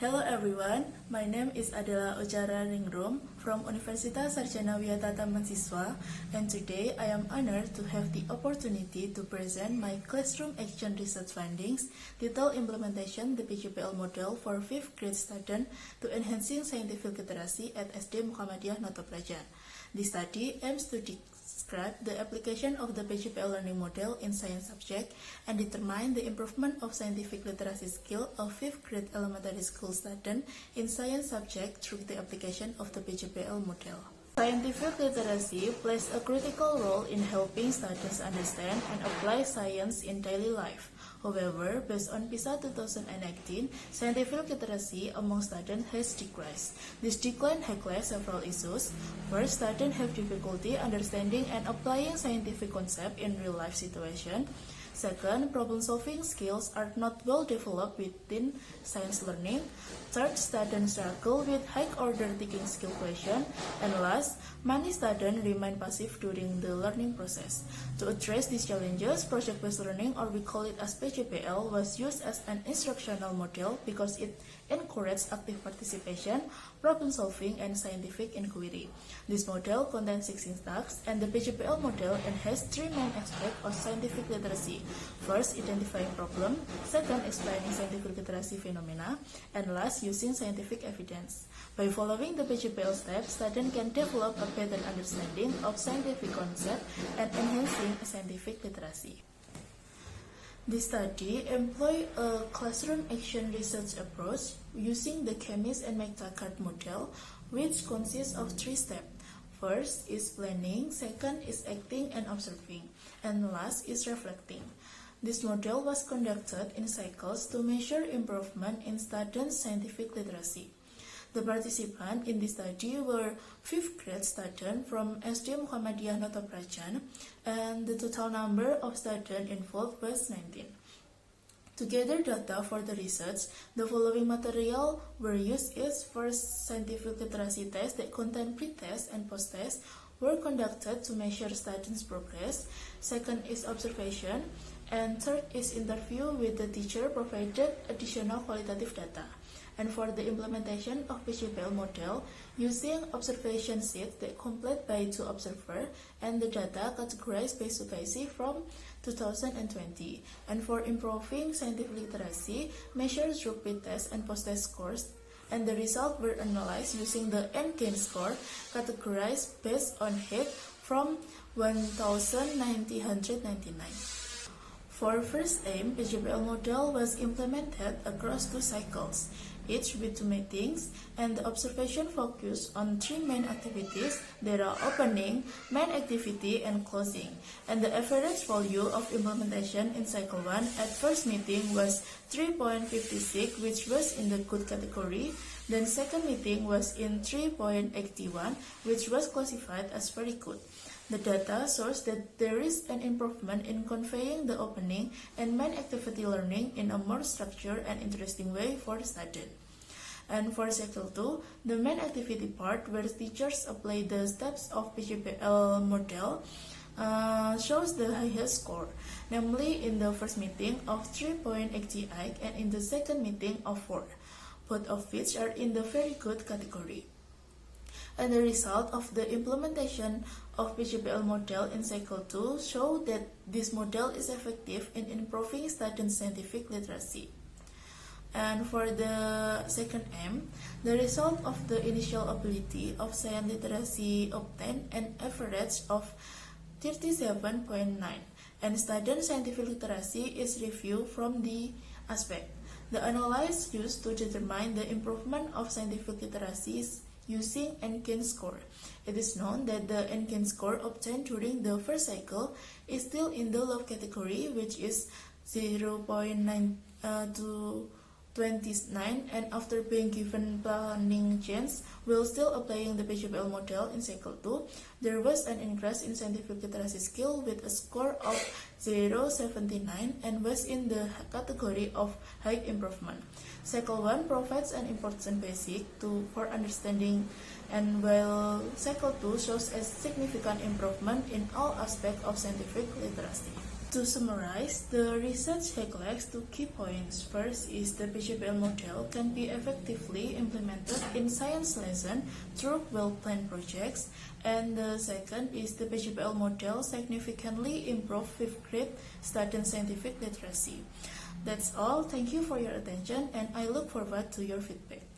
Hello everyone, my name is Adela Ojara Ringrum from Universitas Sarjana Wiyatata Mahasiswa, and today I am honored to have the opportunity to present my classroom action research findings titled Implementation the PJPL Model for 5th grade student to Enhancing Scientific Literacy at SD Muhammadiyah Noto Prajan. This study aims to describe the application of the PJPL learning model in science subject and determine the improvement of scientific literacy skill of 5th grade elementary school student in science subject through the application of the PJPL model. Scientific literacy plays a critical role in helping students understand and apply science in daily life. However, based on PISA 2019, scientific literacy among students has decreased. This decline highlights several issues. First, students have difficulty understanding and applying scientific concepts in real-life situations. Second, problem-solving skills are not well developed within science learning. Third, students struggle with high-order thinking skill questions. And last, many students remain passive during the learning process. To address these challenges, project-based learning, or we call it as PJPL, was used as an instructional model because it encourages active participation, problem-solving, and scientific inquiry. This model contains 16 tasks, and the PJPL model has three main aspects of scientific literacy. First, identifying problem. Second, explaining scientific literacy phenomena. And last, using scientific evidence. By following the PJPL steps, students can develop a better understanding of scientific concepts and enhancing scientific literacy. This study employs a classroom action research approach using the Chemist and McTaggart model, which consists of three steps. First is planning, second is acting and observing, and last is reflecting. This model was conducted in cycles to measure improvement in students' scientific literacy. The participants in this study were 5th grade students from SD Muhammadiyah Noto Prajan, and the total number of students involved was 19. To gather data for the research, the following material were used is first, scientific literacy tests that contain pre-test and post-test were conducted to measure students' progress. Second is observation, and third is interview with the teacher provided additional qualitative data. And for the implementation of PJPL model, using observation sheets that complete by two observers and the data categorized by Sukaisi from 2020. And for improving scientific literacy, measures through pre-test and post-test scores, and the results were analyzed using the NCAN score categorized based on height from 1999. For first aim, PJPL model was implemented across two cycles, each with two meetings, and the observation focused on three main activities that are opening, main activity, and closing. And the average value of implementation in cycle 1 at first meeting was 3.56, which was in the good category. Then second meeting was in 3.81, which was classified as very good. The data shows that there is an improvement in conveying the opening and main activity learning in a more structured and interesting way for the student. And for cycle 2, the main activity part where teachers apply the steps of PJPL model shows the highest score, namely in the first meeting of 3.88 and in the second meeting of 4, both of which are in the very good category. And the result of the implementation of PJPL model in cycle 2 show that this model is effective in improving student scientific literacy. And for the second aim, the result of the initial ability of science literacy obtained an average of 37.9, and student scientific literacy is reviewed from the aspect. The analysis used to determine the improvement of scientific literacy is using NCAN score. It is known that the NCAN score obtained during the first cycle is still in the low category, which is 0.9 to 29, and after being given planning chance while still applying the PJPL model in cycle 2, there was an increase in scientific literacy skill with a score of 0.79 and was in the category of high improvement. Cycle 1 provides an important basic for understanding, and while cycle 2 shows a significant improvement in all aspects of scientific literacy. To summarize, the research highlights two key points. First is the PJPL model can be effectively implemented in science lessons through well-planned projects, and the second is the PJPL model significantly improve fifth grade student scientific literacy. That's all. Thank you for your attention, and I look forward to your feedback.